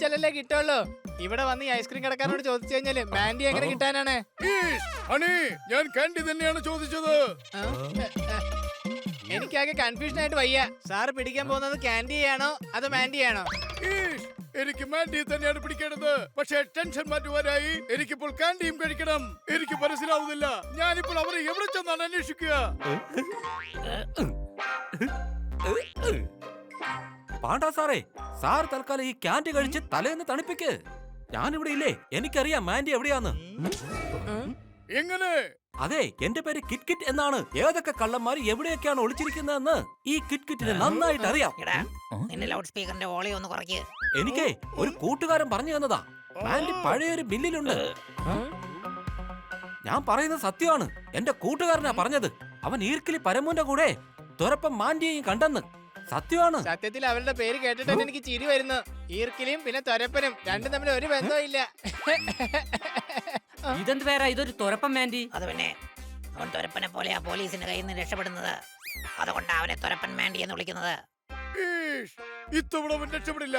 ചോദിച്ചാലല്ലേ കിട്ടുള്ളൂ. ഇവിടെ വന്ന് ഈ ഐസ്ക്രീം കടക്കാരനോട് ചോദിച്ചു കഴിഞ്ഞാല് മാൻഡി എങ്ങനെ കിട്ടാനാണ്? ഞാൻ കാൻഡി തന്നെയാണ് ചോദിച്ചത്. എനിക്കാകെ കൺഫ്യൂഷൻ ആയിട്ട് വയ്യ. സാറ് പിടിക്കാൻ പോകുന്നത് കാൻഡിയാണോ അതോ മാൻഡിയാണോ? എനിക്ക് മാൻഡി തന്നെയാണ് പിടിക്കേണ്ടത്. പക്ഷേ ടെൻഷൻ മാറ്റുവാനായി എനിക്കിപ്പോൾ കാൻഡിയും കഴിക്കണം. എനിക്ക് മനസ്സിലാവുന്നില്ല, ഞാനിപ്പോൾ അവരെ എവിടെ ചെന്നാണ് അന്വേഷിക്കുക? പാണ്ടാ സാറേ, സാർ തൽക്കാലം ഈ ക്യാൻഡി കഴിച്ച് തലേന്ന് തണുപ്പിക്ക്. ഞാനിവിടെ ഇല്ലേ, എനിക്കറിയാം മാൻഡി എവിടെയാന്ന്. എങ്ങനെ? അതെ, എന്റെ പേര് കിറ്റ് കിറ്റ് എന്നാണ്. ഏതൊക്കെ കള്ളന്മാർ എവിടെയൊക്കെയാണ് ഒളിച്ചിരിക്കുന്നതെന്ന് ഈ കിറ്റ് കിറ്റിന് നന്നായിട്ട് അറിയാം. ലൗഡ് സ്പീക്കറിന്റെ വോളിയം ഒന്ന് കുറയ്ക്ക്. എനിക്ക് ഒരു കൂട്ടുകാരൻ പറഞ്ഞു തന്നതാ. മാൻഡി പഴയൊരു ബില്ലിലുണ്ട്. ഞാൻ പറയുന്നത് സത്യമാണ്. എന്റെ കൂട്ടുകാരനാ പറഞ്ഞത്. അവൻ ഈർക്കിലി പരമുന്റെ കൂടെ തുരപ്പം മാൻഡിയെയും കണ്ടെന്ന്. സത്യമാണ്. സത്യത്തിൽ അവരുടെ പേര് കേട്ടിട്ട് എനിക്ക് ചിരി വരുന്നു. ഈർക്കിലിയും പിന്നെ തൊരപ്പനും രണ്ടും തമ്മിൽ ഒരു ബന്ധവും ഇല്ല. ഇതെന്ത് വേറെ, ഇതൊരു തുരപ്പം മാൻഡി. അത് പിന്നെ അവൻ തുരപ്പനെ പോലെയാ പോലീസിന്റെ കയ്യിൽ നിന്ന് രക്ഷപ്പെടുന്നത്. അതുകൊണ്ടാണ് അവനെ തുരപ്പൻ മാൻഡി എന്ന് വിളിക്കുന്നത്. ഇത്തവണ അവൻ രക്ഷപ്പെടില്ല.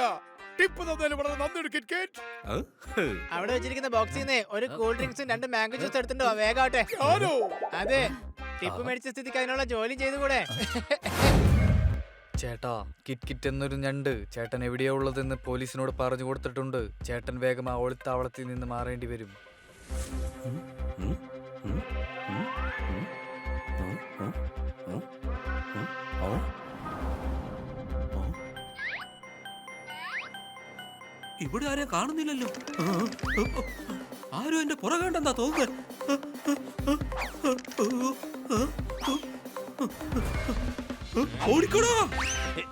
ടിപ്പ് തന്നതിന് വളരെ നന്ദി കിറ്റ് കിറ്റ്. അവിടെ വെച്ചിരിക്കുന്ന ബോക്സിൽ നിന്ന് ഒരു കൂൾ ഡ്രിങ്ക്സും 2 മാംഗോ ജ്യൂസ് എടുത്തിട്ടോ. വേഗാവട്ടെ. അതെ, ടിപ്പ് മേടിച്ച സ്ഥിതിക്ക് അതിനുള്ള ജോലി ചെയ്തുകൂടെ? ചേട്ടാ, കിറ്റ് കിറ്റ് എന്നൊരു ഞണ്ട് ചേട്ടൻ എവിടെയാ ഉള്ളതെന്ന് പോലീസിനോട് പറഞ്ഞു കൊടുത്തിട്ടുണ്ട്. ചേട്ടൻ വേഗം ആ ഒളിത്താവളത്തിൽ നിന്ന് മാറേണ്ടി വരും. ഇവിടെ ആരെയും കാണുന്നില്ലല്ലോ. ആരും എന്റെ പുറകേണ്ടെന്നാ തോന്നുന്നത്. ഓടിക്കോടാ.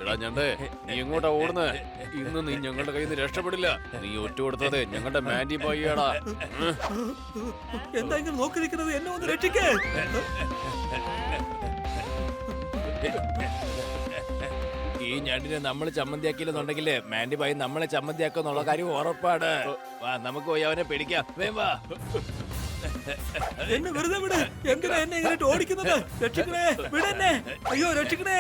എടാ ഞണ്ടേ, നീ എങ്ങോട്ടാ ഓടുന്നത്? ഇന്ന് നീ ഞങ്ങളുടെ കയ്യിൽ നിന്ന് രക്ഷപ്പെടില്ല. നീ ഒറ്റ കൊടുത്തത് ഞങ്ങളുടെ മാൻഡി ബോയിയാടാ. എന്താ ഇങ്ങനെ നോക്കി നിൽക്കുന്നത്? എന്നെ ഒന്ന് രക്ഷിക്കേ. ഈ ഞണ്ടിനെ നമ്മൾ ചമ്മന്തിയാക്കിയില്ലെന്നുണ്ടെങ്കിലേ മാൻഡി ബായി നമ്മളെ ചമ്മന്തിയാക്കുന്നുള്ള കാര്യം ഉറപ്പാണ്. വാ, നമുക്ക് പോയി അവനെ പിടിക്കാം. വാ. എന്നെ വെറുതെ വിട്. എന്തിനാ എന്നെ ഇങ്ങനെ ഓടിക്കുന്നത്? രക്ഷിക്കണേ, വിടെന്നെ. അയ്യോ, രക്ഷിക്കണേ.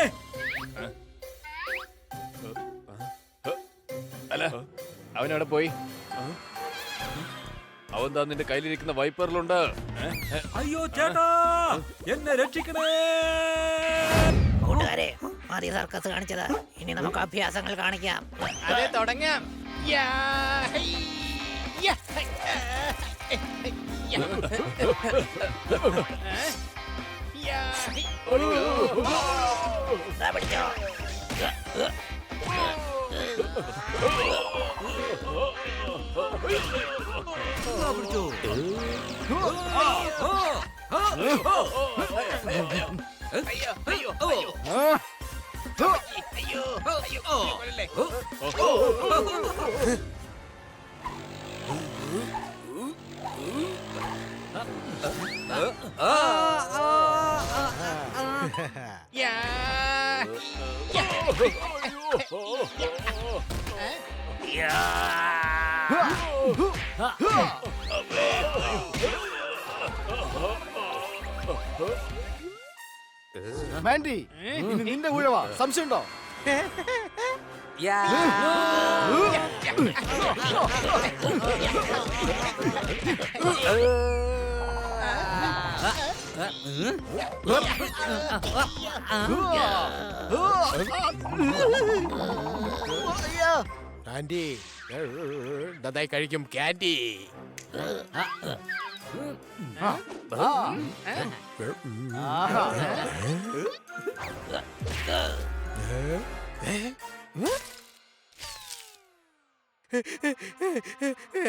അല്ല, അവനവിടെ പോയി. അവൻ താ നിന്റെ കയ്യിലിരിക്കുന്ന വൈപ്പറിലുണ്ട്. അയ്യോ ചേട്ടാ, എന്നെ രക്ഷിക്കണേ. കൂട്ടുകാരെ, ആദ്യ സർക്കസ് കാണിച്ചത്. ഇനി നമുക്ക് അഭ്യാസങ്ങൾ കാണിക്കാം. അതെ, തുടങ്ങാം. യാ, ഹൈ, യാ, ഹൈ, യാ. യാ, ഹൈ. ദാ പിടിച്ചോ. പിടിച്ചോ. അയ്യോ, അയ്യോ, അയ്യോ. അയ്യോ, അയ്യോ, കൊല്ലല്ലേ. യാ, യാ. മാൻഡി, ഇനി നിന്റെ ഊഴവാ. സംശയമുണ്ടോ? കാൻഡി നന്നായി കഴിക്കും. കാൻഡി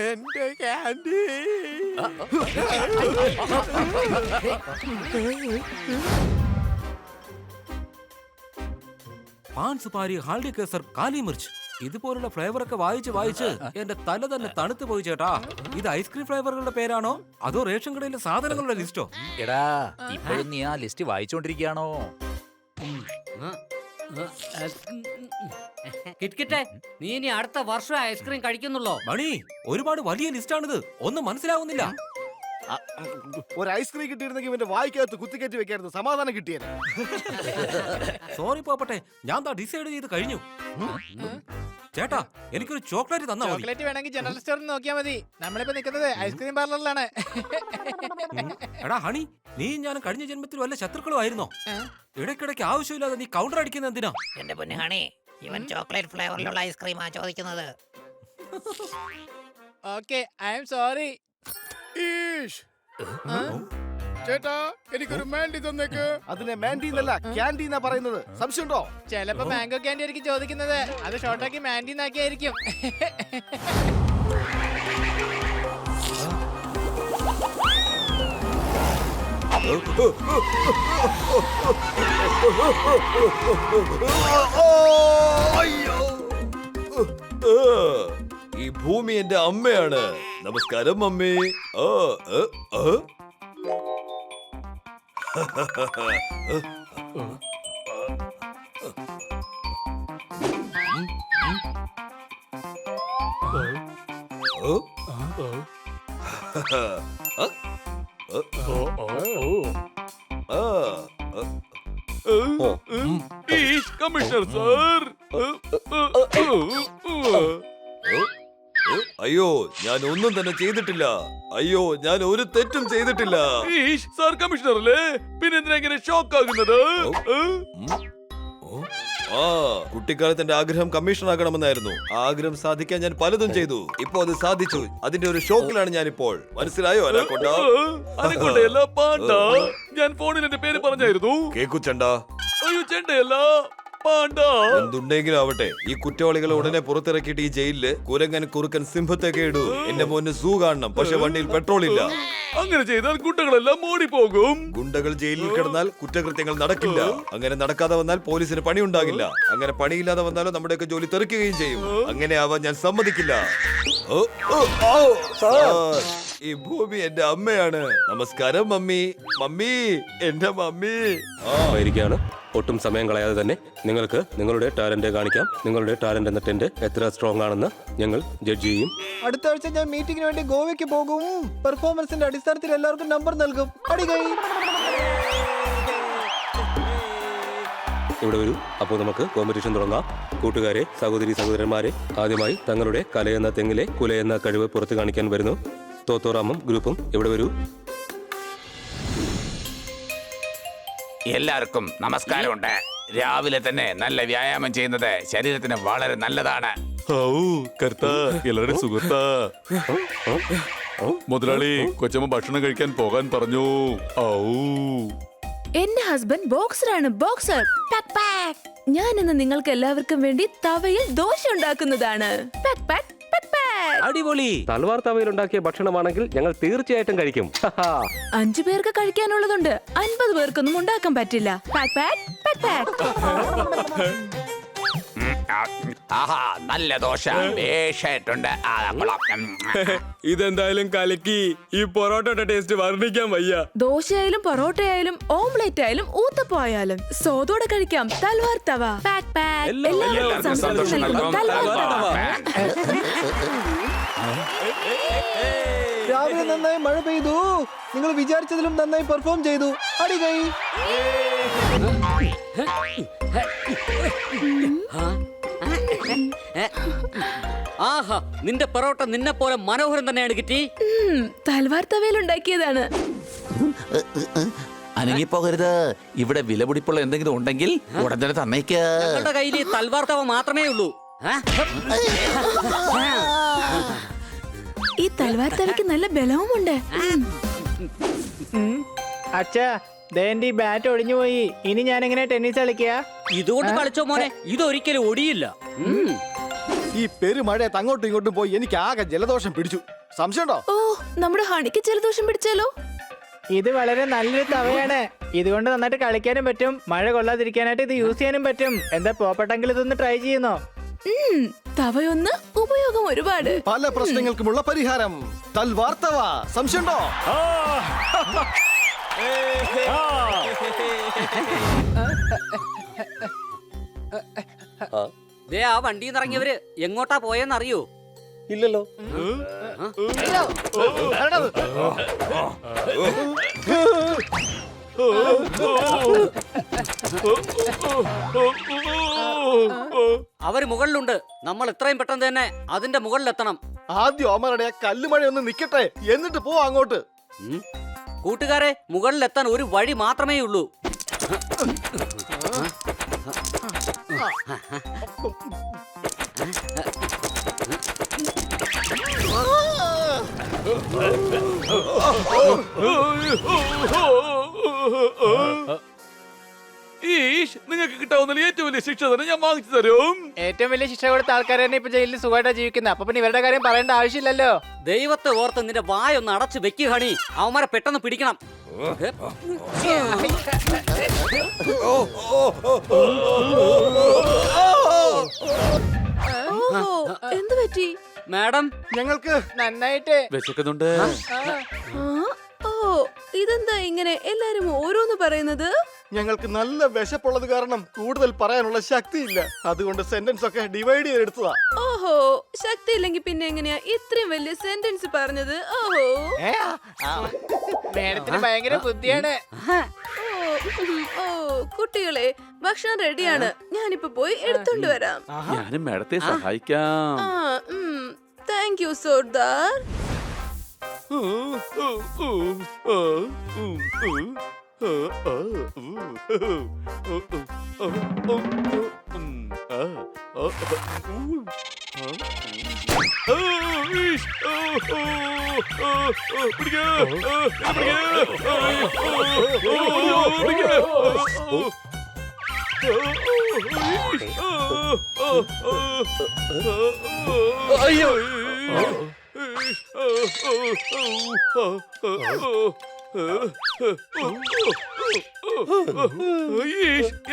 എന്റെ കാൻഡി. പാൻ സുപാരി, ഹാൾഡി കേസർ, കാലി മിർച്ച്, ഇതുപോലുള്ള ഫ്ലേവർ ഒക്കെ വായിച്ച് എന്റെ തല തന്നെ തണുത്തു പോയി ചേട്ടാ. ഇത് ഐസ്ക്രീം ഫ്ലേവറുകളുടെ പേരാണോ അതോ റേഷൻ കടയിലെ സാധനങ്ങളുടെ ലിസ്റ്റോ? എടാ, ഇപ്പോഴും നീ ആ ലിസ്റ്റ് വായിച്ചോണ്ടിരിക്കുകയാണോ? കിറ്റ്കിട്ടെ, നീ ഇനി അടുത്ത വർഷം ഐസ്ക്രീം കഴിക്കുന്നുള്ളോ? മണി, ഒരുപാട് വലിയ ലിസ്റ്റാണിത്. ഒന്നും മനസ്സിലാവുന്നില്ല. ഒരു ഐസ്ക്രീം കിട്ടിയിരുന്നെങ്കിൽ ഇവന്റെ വായിക്കകത്ത് കുത്തിക്കയറ്റി വെക്കായിരുന്നു. സമാധാനം കിട്ടിയത്. സോറി പോപ്പട്ടെ, ഞാൻ ഡിസൈഡ് ചെയ്ത് കഴിഞ്ഞു. ചേട്ടാ എനിക്കൊരു ചോക്ലേറ്റ് തന്നാ മതി. ചോക്ലേറ്റ് വേണമെങ്കിൽ ജനറൽ സ്റ്റോറിൽ നോക്കിയാൽ മതി. നമ്മളിപ്പോ നിൽക്കുന്നത് ഐസ്ക്രീം പാർലറിലാണ്. എടാ ഹണി, നീ ഞാൻ കഴിഞ്ഞ ജന്മത്തിൽ വല്ല ശത്രുക്കളും ആയിരുന്നോ? ഇടയ്ക്കിടയ്ക്ക് ആവശ്യമില്ലാതെ നീ കൗണ്ടർ അടിക്കുന്ന എന്തിനാ? എന്റെ പൊന്നു ഹണി, ഇവൻ ചോക്ലേറ്റ് ഫ്ലേവറിലുള്ള ഐസ്ക്രീമാ ചോദിക്കുന്നത്. Okay, I am sorry. Eesh ചേട്ടാ, എനിക്കൊരു മാൻഡി തന്നേക്ക്. അതിനെ മാൻഡി എന്നല്ല ക്യാൻഡി എന്നാ പറയുന്നത്. സംശയമുണ്ടോ? ചിലപ്പോ മാംഗോ ക്യാൻഡി ആയിരിക്കും ചോദിക്കുന്നത്. അത് ഷോർട്ടാക്കി മാൻഡി എന്നാക്കിയായിരിക്കും. ഈ ഭൂമി എന്റെ അമ്മയാണ്. നമസ്കാരം മമ്മി. Commissioner sir. അയ്യോ, ഞാൻ ഒന്നും തന്നെ ചെയ്തിട്ടില്ല. അയ്യോ, ഞാൻ ഒരു തെറ്റും ചെയ്തിട്ടില്ല. സാർ കമ്മീഷണർ അല്ലേ? പിന്നെ എന്തിനാ ഇങ്ങനെ ഷോക്ക് ആകുന്നത്? ആ, കുട്ടിക്കാലത്ത് എന്റെ ആഗ്രഹം കമ്മീഷണർ ആകണമെന്നായിരുന്നു. ആ ആഗ്രഹം സാധിക്കാൻ ഞാൻ പലതും ചെയ്തു. ഇപ്പൊ അത് സാധിച്ചു. അതിന്റെ ഒരു ഷോക്കിലാണ് ഞാൻ ഇപ്പോൾ. മനസ്സിലായോ അനാക്കൊണ്ട? അനക്കൊണ്ടയല്ല, പാണ്ട. ഞാൻ ഫോണിൽ എന്റെ പേര് പറഞ്ഞായിരുന്നു. കേക്കുച്ചണ്ട. അയ്യോ, ചെണ്ടയല്ല, പാണ്ട. എന്തുണ്ടെങ്കിലും ആവട്ടെ, ഈ കുറ്റവാളികളെ ഉടനെ പുറത്തിറക്കിയിട്ട് ഈ ജയിലില് കുരങ്ങൻ, കുറുക്കൻ, സിംഹത്തൊക്കെ ഇടൂ. എന്റെ മോന് സൂ കാണണം, പക്ഷെ വണ്ടിയിൽ പെട്രോൾ ഇല്ല. അങ്ങനെ ചെയ്താൽ കുട്ടികളെല്ലാം ഓടിപ്പോകും. ഗുണ്ടകൾ ജയിലിൽ കിടന്നാൽ കുറ്റകൃത്യങ്ങൾ നടക്കില്ല. അങ്ങനെ നടക്കാതെ വന്നാൽ പോലീസിന് പണി ഉണ്ടാകില്ല. അങ്ങനെ പണിയില്ലാതെ വന്നാലോ നമ്മുടെയൊക്കെ ജോലി തെറിക്കുകയും ചെയ്യും. അങ്ങനെ ആവാൻ ഞാൻ സമ്മതിക്കില്ല. ഈ ഭൂമി എന്റെ അമ്മയാണ്. നമസ്കാരം മമ്മി. മമ്മി, എന്റെ മമ്മി. ആയിരിക്കാണ്. ഒട്ടും സമയം കളയാതെ തന്നെ നിങ്ങൾക്ക് നിങ്ങളുടെ ടാലന്റ് കാണിക്കാം. നിങ്ങളുടെ ടാലന്റ് എന്ന ടെന്റ് എത്ര സ്ട്രോങ് ആണെന്ന് ഞങ്ങൾ ജഡ്ജ് ചെയ്യും. അടുത്ത ആഴ്ച ഞാൻ മീറ്റിംഗിന് വേണ്ടി ഗോവയ്ക്ക് പോകും. പെർഫോമൻസിന്റെ അടിസ്ഥാനത്തിൽ എല്ലാവർക്കും നമ്പർ നൽകും. അടികൈ. ഇവിടെ വരൂ. അപ്പോൾ നമുക്ക് കോമ്പറ്റീഷൻ തുടങ്ങാം. കൂട്ടുകാരെ, സഹോദരി സഹോദരന്മാരെ, ആദ്യമായി തങ്ങളുടെ കലയെന്ന തെങ്ങിലെ കുലയെന്ന കഴിവ് പുറത്ത് കാണിക്കാൻ വരുന്നു തോത്തോറാമും ഗ്രൂപ്പും. ഇവിടെ വരൂ. എല്ലാവർക്കും നമസ്കാരമുണ്ട്. രാവിലെ തന്നെ നല്ല വ്യായാമം ചെയ്യുന്നത് ശരീരത്തിന് വളരെ നല്ലതാണ്. എല്ലാവരുടെ സുഹൃത്താ. മുതലാളി, കൊച്ചമ്മ ഭക്ഷണം കഴിക്കാൻ പോകാൻ പറഞ്ഞു. എന്റെ ഹസ്ബൻഡ് ബോക്സറാണ്. ബോക്സർ. പാക്ക് പാക്ക്. ഞാൻ ഇന്ന് നിങ്ങൾക്ക് എല്ലാവർക്കും വേണ്ടി തവയിൽ ദോശ ഉണ്ടാക്കുന്നതാണ്. പാക്ക് പാക്ക് പാക്ക് പാക്ക്. അടിപൊളി. തൽവാർ തവയിൽ ഉണ്ടാക്കിയ ഭക്ഷണമാണെങ്കിൽ ഞങ്ങൾ തീർച്ചയായിട്ടും കഴിക്കും. 5 പേർക്ക് കഴിക്കാനുള്ളതുണ്ട്. 50 പേർക്കൊന്നും ഉണ്ടാക്കാൻ പറ്റില്ല. Pack pack pack pack. ആഹാ, നല്ല ദോശ. വേഷായിട്ടുണ്ട്. ഇതെന്തായാലും കലക്കി. ഈ പൊറോട്ടയുടെ ടേസ്റ്റ് വർണ്ണിക്കാൻ വയ്യ. ദോശയായാലും പൊറോട്ടയായാലും ഓംലെറ്റ് ആയാലും ഊത്തപ്പമായാലും സ്വാദോടെ കഴിക്കാം. തൽവാർ തവ. Pack pack. എല്ലാവർക്കും സന്തോഷം നൽകും തൽവാർ തവ. രാവിലെ നന്നായി മഴ പെയ്തു. നിങ്ങൾ വിചാരിച്ചതിലും നന്നായി പെർഫോം ചെയ്തു. അടികൈ. ആഹാ, നിന്റെ പൊറോട്ട നിന്നെ പോലെ മനോഹരം തന്നെയാണ് കിട്ടി. തൽവാർ തവയിൽ ഉണ്ടാക്കിയതാണ്. അനങ്ങിപ്പോകരുത്. ഇവിടെ വിലപിടിപ്പുള്ള എന്തെങ്കിലും ഉണ്ടെങ്കിൽ ഉടൻ തന്നെ തന്നേക്ക്. ഞങ്ങളുടെ കയ്യിൽ ഈ തൽവാർ തവ മാത്രമേ ഉള്ളൂ. ഈ തൽവാർ തവയ്ക്ക് നല്ല ബലവുമുണ്ട്. അച്ഛാ, ദേണ്ടി ബാറ്റ് ഒടിഞ്ഞു പോയി. ഇനി ഞാൻ എങ്ങനെ ടെന്നീസ് കളിക്കുക? ഇതുകൊണ്ട് കളിച്ചോ മോനെ, ഇതൊരിക്കലും ഒടിയില്ല. ഈ പെരുമഴയത്ത് അങ്ങോട്ടും ഇങ്ങോട്ടും പോയി എനിക്ക് ആകെ ജലദോഷം പിടിച്ചു. സംശയമുണ്ടോ? ഓ, നമ്മുടെ ഹണിക്ക് ജലദോഷം പിടിച്ചാലോ? ഇത് വളരെ നല്ലൊരു തവയാണ്. ഇതുകൊണ്ട് നന്നായിട്ട് കളിക്കാനും പറ്റും. മഴ കൊള്ളാതിരിക്കാനായിട്ട് ഇത് യൂസ് ചെയ്യാനും പറ്റും. എന്താ പോപ്പട്ടെങ്കിൽ ഇതൊന്ന് ട്രൈ ചെയ്യുന്നോ? തവയൊന്ന്, ഉപയോഗം ഒരുപാട്. പല പ്രശ്നങ്ങൾക്കുമുള്ള പരിഹാരം തൽവാർ തവ. സംശയമുണ്ടോ? ദേ, ആ വണ്ടിയിൽ നിന്ന് ഇറങ്ങിയവര് എങ്ങോട്ടാ പോയെന്നറിയോ? ഇല്ലല്ലോ. അവര് മുകളിലുണ്ട്. നമ്മൾ എത്രയും പെട്ടെന്ന് തന്നെ അതിന്റെ മുകളിലെത്തണം. ആദ്യം അമരുടെ ആ കല്ലുമഴ ഒന്ന് നിക്കട്ടെ, എന്നിട്ട് പോ അങ്ങോട്ട്. കൂട്ടുകാരെ, മുകളിലെത്താൻ ഒരു വഴി മാത്രമേ ഉള്ളൂ. നിങ്ങൾക്ക് കിട്ടാവുന്ന ഏറ്റവും വലിയ ശിക്ഷ തന്നെ ഞാൻ വാങ്ങിച്ചു തരും. ഏറ്റവും വലിയ ശിക്ഷ കൊടുത്ത ആൾക്കാർ തന്നെ ഇപ്പൊ ജയിലിൽ സുഖമായിട്ടാ ജീവിക്കുന്നത്. അപ്പൊ പിന്നെ ഇവരുടെ കാര്യം പറയേണ്ട ആവശ്യമില്ലല്ലോ. ദൈവത്തെ ഓർത്ത് നിന്റെ വായൊന്ന് അടച്ചു വെക്കുക ഹണി. അവന്മാരെ പെട്ടെന്ന് പിടിക്കണം. എന്ത് പറ്റി മാഡം? ഞങ്ങൾക്ക് നന്നായിട്ട് വിശക്കുന്നുണ്ട്. ഓ, ഇതെന്താ ഇങ്ങനെ എല്ലാരും ഓരോന്ന് പറയുന്നത്? ഞങ്ങൾക്ക് നല്ല വിശപ്പുള്ളത് കാരണം കൂടുതൽ പറയാനുള്ള ശക്തിയില്ല. അതുകൊണ്ട് സെന്റൻസ് ഒക്കെ ഡിവൈഡ് ചെയ്തെടുത്തതാ. ഓഹോ, ശക്തി ഇല്ലെങ്കിൽ പിന്നെ എങ്ങനെയാ ഇത്രയും വലിയ സെന്റൻസ് പറഞ്ഞത്? ഓഹോ, മേഡത്തിന് ഭയങ്കര ബുദ്ധിയാണ്. ഓ കുട്ടികളെ, ഭക്ഷണം റെഡിയാണ്. ഞാനിപ്പോ പോയി എടുത്തോണ്ട് വരാം. ഞാനും മേഡത്തെ സഹായിക്കാം. Thank you Sardar.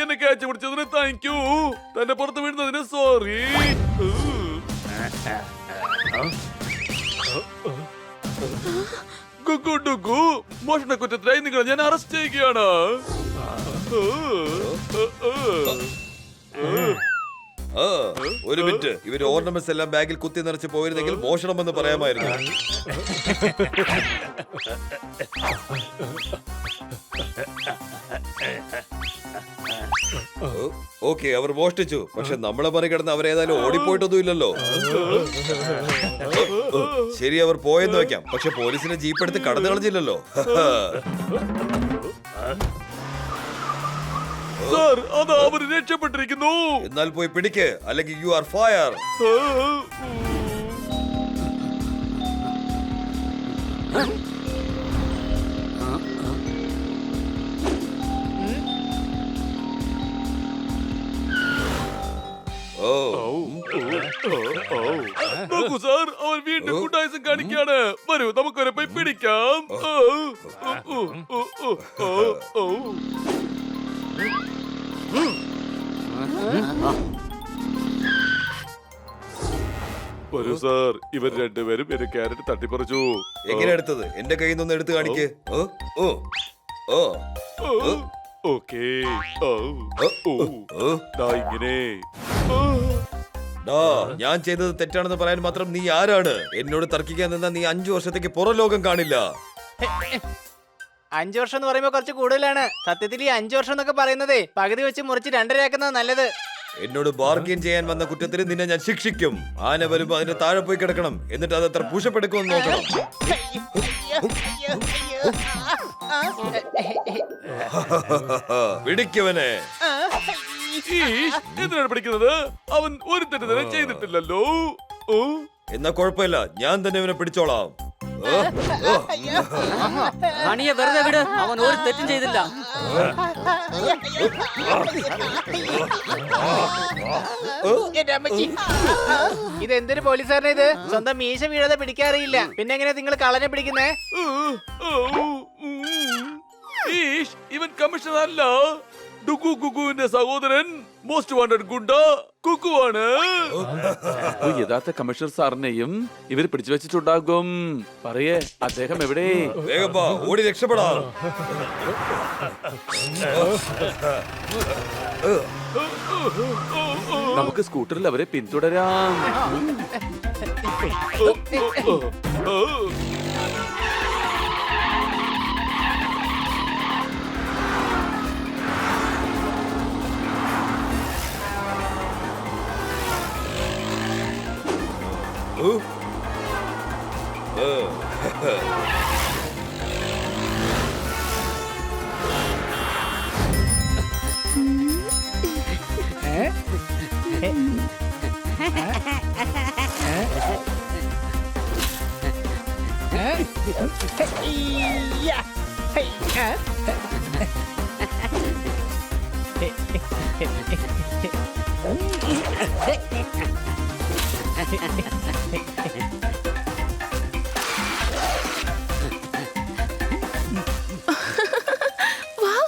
എന്നെ കാച്ചു പിടിച്ചതിന് താങ്ക് യു. തന്നെ പുറത്ത് വീഴുന്നതിന് സോറി. മോഷണ കുറ്റത്തിനായി നിങ്ങൾ ഞാൻ അറസ്റ്റ് ചെയ്യുകയാണ്. ഒരു മിനിറ്റ്, ഇവര് ഓർണമെന്റ്സ് എല്ലാം ബാഗിൽ കുത്തി നിറച്ച് പോയിരുന്നെങ്കിൽ മോഷണമെന്ന് പറയാമായിരുന്നു. ഓക്കെ, അവർ മോഷ്ടിച്ചു. പക്ഷെ നമ്മളെ മറികടന്ന് അവരേതായാലും ഓടിപ്പോയിട്ടൊന്നും ഇല്ലല്ലോ. ശരി, അവർ പോയെന്ന് വെക്കാം. പക്ഷെ പോലീസിനെ ജീപ്പ് എടുത്ത് കടന്നു കളഞ്ഞില്ലല്ലോ. സാർ, അതാ അവർ രക്ഷപ്പെട്ടിരിക്കുന്നു. എന്നാൽ പോയി പിടിക്ക്, അല്ലെങ്കിൽ യു ആർ ഫയർ. നോക്കൂ സാർ, അവർ വീണ്ടും ഗുണ്ടായിസം കാണിക്കാണ്. വരൂ, നമുക്കൊരു പോയി പിടിക്കാം. വരൂ സാർ, ഇവർ രണ്ടുപേരും എന്റെ ക്യാരറ്റ് തട്ടിപ്പറിച്ചു. എങ്ങനെ എടുത്തത്? എന്റെ കയ്യിൽ നിന്ന് എടുത്ത് കാണിക്ക്. ഓക്കേ. ഇങ്ങനെ ഞാൻ ചെയ്തത് തെറ്റാണെന്ന് പറയാൻ മാത്രം നീ ആരാണ്? എന്നോട് തർക്കിക്കാൻ നിന്നാ നീ 5 വർഷത്തേക്ക് പുറം ലോകം കാണില്ല. 5 വർഷം എന്ന് പറയുമ്പോ കുറച്ച് കൂടുതലാണ്. സത്യത്തിൽ ഈ 5 വർഷം എന്നൊക്കെ പറയുന്നതേ പകുതി വെച്ച് മുറിച്ച് 2.5 ആക്കുന്നത് നല്ലത്. എന്നോട് ബാർഗെയിൻ ചെയ്യാൻ വന്ന കുറ്റത്തിന് നിന്നെ ഞാൻ ശിക്ഷിക്കും. ആന വരുമ്പോ അതിന്റെ താഴെ പോയി കിടക്കണം. എന്നിട്ട് അത് എത്ര പുഷപ്പെടുക്കുമെന്ന് നോക്കണം. പിടിക്കവനെ. എന്തിനാണ് പിടിക്കുന്നത്? അവൻ ഒരു തെറ്റ് ചെയ്തിട്ടില്ലല്ലോ. എന്നാ കുഴപ്പമില്ല, ഞാൻ തന്നെ ഇവനെ പിടിച്ചോളാം. ഹണിയെ വെറുതെ വിട്, അവൻ ഒരു തെറ്റും ചെയ്തില്ല. ഇതെന്തൊരു പോലീസുകാരനെ ഇത്? സ്വന്തം മീശ വീഴാതെ പിടിക്കാറിയില്ല. പിന്നെ എങ്ങനെയാ നിങ്ങൾ കള്ളനെ പിടിക്കുന്നേ? ഇവൻ കമ്മീഷണർ അല്ല, ഡുഗു ഗുഗുവിന്റെ സഹോദരൻ, മോസ്റ്റ് വാണ്ടഡ് ഗുണ്ട കുക്കുവാണ്. യഥാർത്ഥ കമ്മീഷണർ സാറിനെയും ഇവർ പിടിച്ചു വെച്ചിട്ടുണ്ടാകും. പറയേ, അദ്ദേഹം എവിടെ? വേഗം വാ, ഓടി രക്ഷപ്പെടാം. നമുക്ക് സ്കൂട്ടറിൽ അവരെ പിന്തുടരാം. വാവ്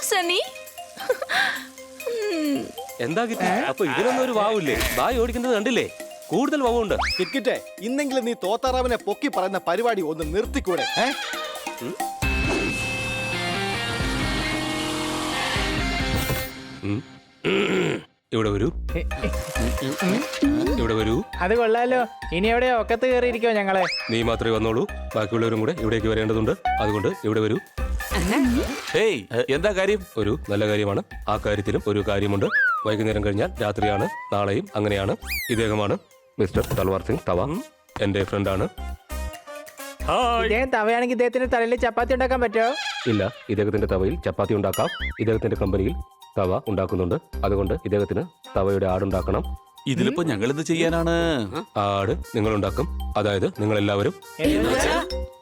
സണ്ണി. എന്താ കിട്ടി? അപ്പൊ ഇതിനൊന്നും ഒരു വാവില്ലേ? ബായ് ഓടിക്കുന്നത് കണ്ടില്ലേ? കൂടുതൽ വാവുണ്ട്. കിറ്റ്കിറ്റെ, ഇന്നെങ്കിലും നീ തോത്താറാവിനെ പൊക്കി പറയുന്ന പരിപാടി ഒന്ന് നിർത്തിക്കൂടെ? ഇവിടെ വരൂ, ഇവിടെ വരൂ. അത് കൊള്ളാലോ. ഇനി എവിടെ ഒക്കത്ത് കയറിയിരിക്കോ ഞങ്ങളെ? നീ മാത്രമേ വന്നോളൂ, ബാക്കിയുള്ളവരും കൂടെ ഇവിടേക്ക് വരേണ്ടതുണ്ട്. അതുകൊണ്ട് ഇവിടെ വരൂ. ഹേയ്, എന്താ കാര്യം? ഒരു നല്ല കാര്യമാണ്. ആ കാര്യത്തിലും ഒരു കാര്യമുണ്ട്. വൈകുന്നേരം കഴിഞ്ഞാൽ രാത്രിയാണ്, നാളെയും അങ്ങനെയാണ്. ഇദ്ദേഹമാണ് മിസ്റ്റർ തൽവാർ സിംഗ് തവ, എന്റെ ഫ്രണ്ടാണ്. ഇദ്ദേഹം തവയാണെങ്കിൽ ഇദ്ദേഹത്തിന്റെ തലയിൽ ചപ്പാത്തി ഉണ്ടാക്കാൻ പറ്റുമോ? ഇല്ല, ഇദ്ദേഹത്തിന്റെ തവയിൽ ചപ്പാത്തി ഉണ്ടാക്കാം. ഇദ്ദേഹത്തിന്റെ കമ്പനിയിൽ തവ ഉണ്ടാക്കുന്നുണ്ട്. അതുകൊണ്ട് ഇദ്ദേഹത്തിന് തവയുടെ ആടുണ്ടാക്കണം. ഇതിലിപ്പോ ഞങ്ങൾ എന്ത് ചെയ്യാനാണ്? ആട് നിങ്ങൾ ഉണ്ടാക്കും. അതായത് നിങ്ങൾ എല്ലാവരും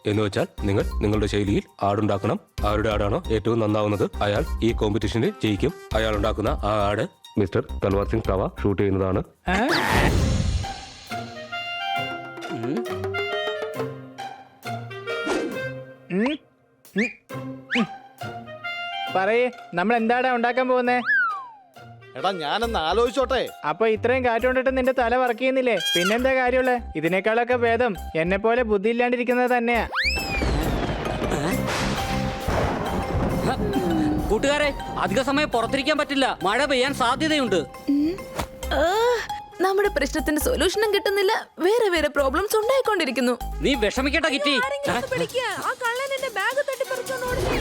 എന്ന് വെച്ചാൽ നിങ്ങൾ നിങ്ങളുടെ ശൈലിയിൽ ആടുണ്ടാക്കണം. ആരുടെ ആടാണോ ഏറ്റവും നന്നാവുന്നത് അയാൾ ഈ കോമ്പറ്റീഷനിൽ ജയിക്കും. അയാൾ ഉണ്ടാക്കുന്ന ആ ആട് മിസ്റ്റർ തൽവാർ സിംഗ് തവ ഷൂട്ട് ചെയ്യുന്നതാണ്. പറയേ, നമ്മൾ എന്താടാ ഉണ്ടാക്കാൻ പോകുന്നേ? എടാ ഞാനൊന്ന് ആലോചിച്ചോട്ടെ. അപ്പൊ ഇത്രയും കാറ്റുകൊണ്ടിട്ട് നിന്റെ തല വർക്ക് ചെയ്യുന്നില്ലേ? പിന്നെന്താ കാര്യമുള്ള? ഇതിനേക്കാളൊക്കെ ഭേദം എന്നെ പോലെ ബുദ്ധി ഇല്ലാണ്ടിരിക്കുന്നത് തന്നെയാ. കൂട്ടുകാരെ, അധിക സമയം പുറത്തിരിക്കാൻ പറ്റില്ല. മഴ പെയ്യാൻ സാധ്യതയുണ്ട്. നമ്മുടെ പ്രശ്നത്തിന് സൊല്യൂഷനും കിട്ടുന്നില്ല. വേറെ വേറെ പ്രോബ്ലംസ് ഉണ്ടായിക്കൊണ്ടിരിക്കുന്നു. നീ വിഷമിക്കട്ട കിറ്റി. ആ കള്ളൻ എന്റെ ബാഗ് തട്ടിപ്പറിച്ചോണ്ട് ഓടുന്നു.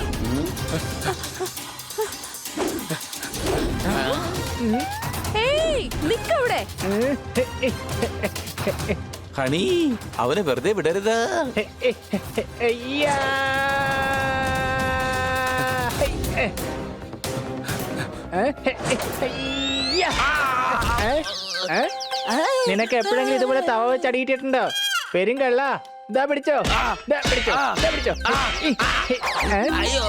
ഹേയ്, നിക്കവിടെ. ഹണി, അവനെ വെറുതെ വിടരുത്. അയ്യാ. നിനക്ക് എപ്പോഴെങ്കിലും ഇതുപോലെ തവ വെച്ച് അടിയിട്ടിട്ടുണ്ടോ? പെരും കള്ള. ഇതാ പിടിച്ചോ, ഇതാ പിടിച്ചോ, ഇതാ പിടിച്ചോ. അയ്യോ.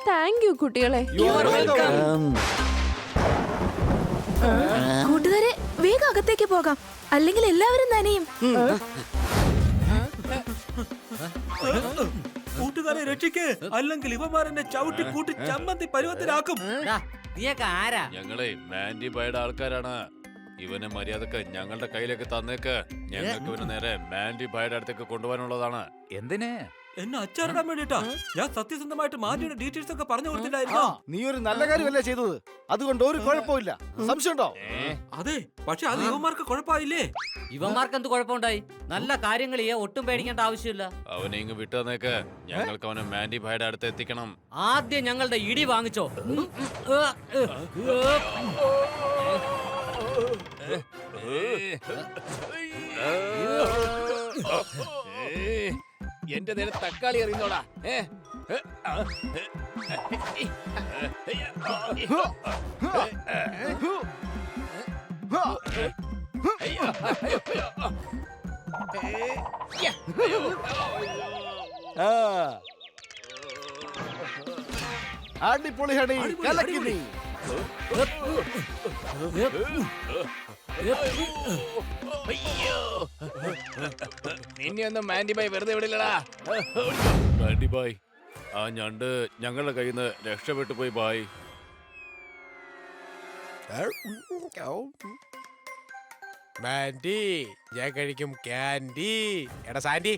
താങ്ക് യു കുട്ടികളെ. You are welcome. കൂട്ടുകാരെ, വേഗം അകത്തേക്ക് പോകാം, അല്ലെങ്കിൽ എല്ലാവരും നനയും. കൂട്ടുകാരെ രക്ഷിക്ക്, അല്ലെങ്കിൽ ഇവന്മാരെന്നെ ചവിട്ടി കൂട്ടി ചമ്മന്തി പരുവത്തിലാക്കും. നീയൊക്കെ ആരാ? ഞങ്ങളെ മാൻഡി ബൈയുടെ ആൾക്കാരാണ്. ഇവനെ മര്യാദക്ക് ഞങ്ങളുടെ കയ്യിലേക്ക് തന്നേക്ക്. ഞങ്ങൾക്ക് ഇവന് നേരെ മാൻഡി ബൈയുടെ അടുത്തേക്ക് കൊണ്ടുപോകാനുള്ളതാണ്. എന്തിന്? എന്നെ അച്ചാറിടാൻ വേണ്ടിട്ടാ. ഞാൻ സത്യസന്ധമായിട്ട് മാറ്റിയുടെ ഡീറ്റെയിൽസ് ഒക്കെ പറഞ്ഞു കൊടുത്തില്ലായിരുന്നു. നീ ഒരു നല്ല കാര്യമല്ലേ ചെയ്തത്? അതുകൊണ്ട് ഒരു കുഴപ്പമില്ല. സംശയമുണ്ടോ? അതെ, പക്ഷെ അത് ഇവന്മാർക്ക് കുഴപ്പമായില്ലേ? ഇവന്മാർക്ക് എന്ത് കുഴപ്പമുണ്ടായി? നല്ല കാര്യങ്ങൾ ചെയ്യാൻ ഒട്ടും പേടിക്കേണ്ട ആവശ്യമില്ല. അവനെ ഇങ്ങ് വിട്ടു തന്നേക്ക്. ഞങ്ങൾക്ക് അവനെ മാൻഡി ബൈയുടെ അടുത്ത് എത്തിക്കണം. ആദ്യം ഞങ്ങളുടെ ഇടി വാങ്ങിച്ചോ. എന്റെ നേരെ തക്കാളി എറിയുന്നോടാ. അടിപൊളി ഹണി, കലക്കി നീ. നിന്നെയൊന്നും മാൻഡി ബൈ വെറുതെ വിടില്ലടാ. മാൻഡി ബൈ, ആ ഞണ്ട് ഞങ്ങളുടെ കയ്യിൽ നിന്ന് രക്ഷപ്പെട്ടു പോയി. ബായ്. മാൻഡി, ഞാൻ കഴിക്കും ക്യാൻഡി. എടാ സാൻഡി,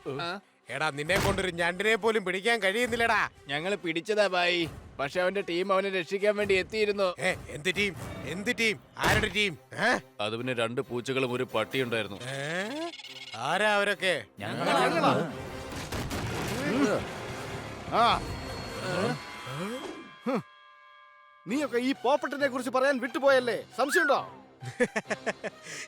എടാ നിന്നെ കൊണ്ടൊരു ഞണ്ടിനെ പോലും പിടിക്കാൻ കഴിയുന്നില്ലടാ. ഞങ്ങള് പിടിച്ചതാ ബായി, പക്ഷെ അവന്റെ ടീം അവനെ രക്ഷിക്കാൻ വേണ്ടി എത്തിയിരുന്നു. എന്ത് ടീം? എന്ത് ടീം? ആരുടെ ടീം? അത് പിന്നെ 2 പൂച്ചകളും ഒരു പട്ടിയുണ്ടായിരുന്നു. ആരാ അവരൊക്കെ? നീയൊക്കെ ഈ പോപ്പട്ടിനെ കുറിച്ച് പറയാൻ വിട്ടുപോയല്ലേ? സംശയമുണ്ടോ?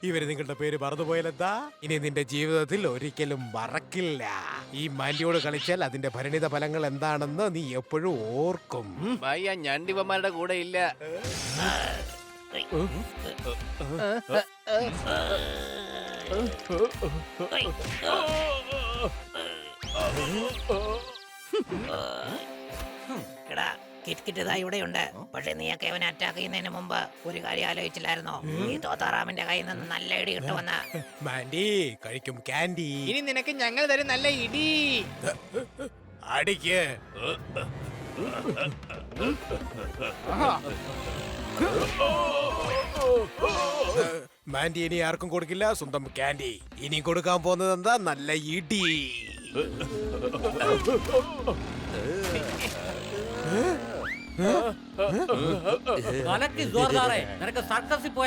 ഇവര് നിങ്ങളുടെ പേര് മറന്നുപോയാലെന്താ? ഇനി നിന്റെ ജീവിതത്തിൽ ഒരിക്കലും മറക്കില്ല. ഈ മാൻഡിയോട് കളിച്ചാൽ അതിന്റെ പരിണിത ഫലങ്ങൾ എന്താണെന്ന് നീ എപ്പോഴും ഓർക്കും. ഭയ്യ ഞണ്ടിവന്മാരുടെ കൂടെ ഇല്ല. എടാ കിറ്റ് ഇതാ ഇവിടെയുണ്ട്. പക്ഷെ നീയൊക്കെ അവനെ അറ്റാക്ക് ചെയ്യുന്നതിന് മുമ്പ് ഒരു കാര്യം ആലോചിച്ചില്ലായിരുന്നോ? ഈ തോത്താറാമിന്റെ കയ്യിൽ നിന്ന് നല്ല ഇടി കിട്ടുമെന്ന്. മാൻഡി കഴിക്കും കാൻഡി. ഇനി നിനക്ക് ഞങ്ങൾ തരും നല്ല ഇടി. അടിക്ക്. മാൻഡി ഇനി ആർക്കും കൊടുക്കില്ല, സ്വന്തം കാൻഡി. ഇനി കൊടുക്കാൻ പോകുന്നത് എന്താ? നല്ല ഇടി. കലക്കി ജോർദാറെ, നിനക്ക് സർക്കസിൽ പോയ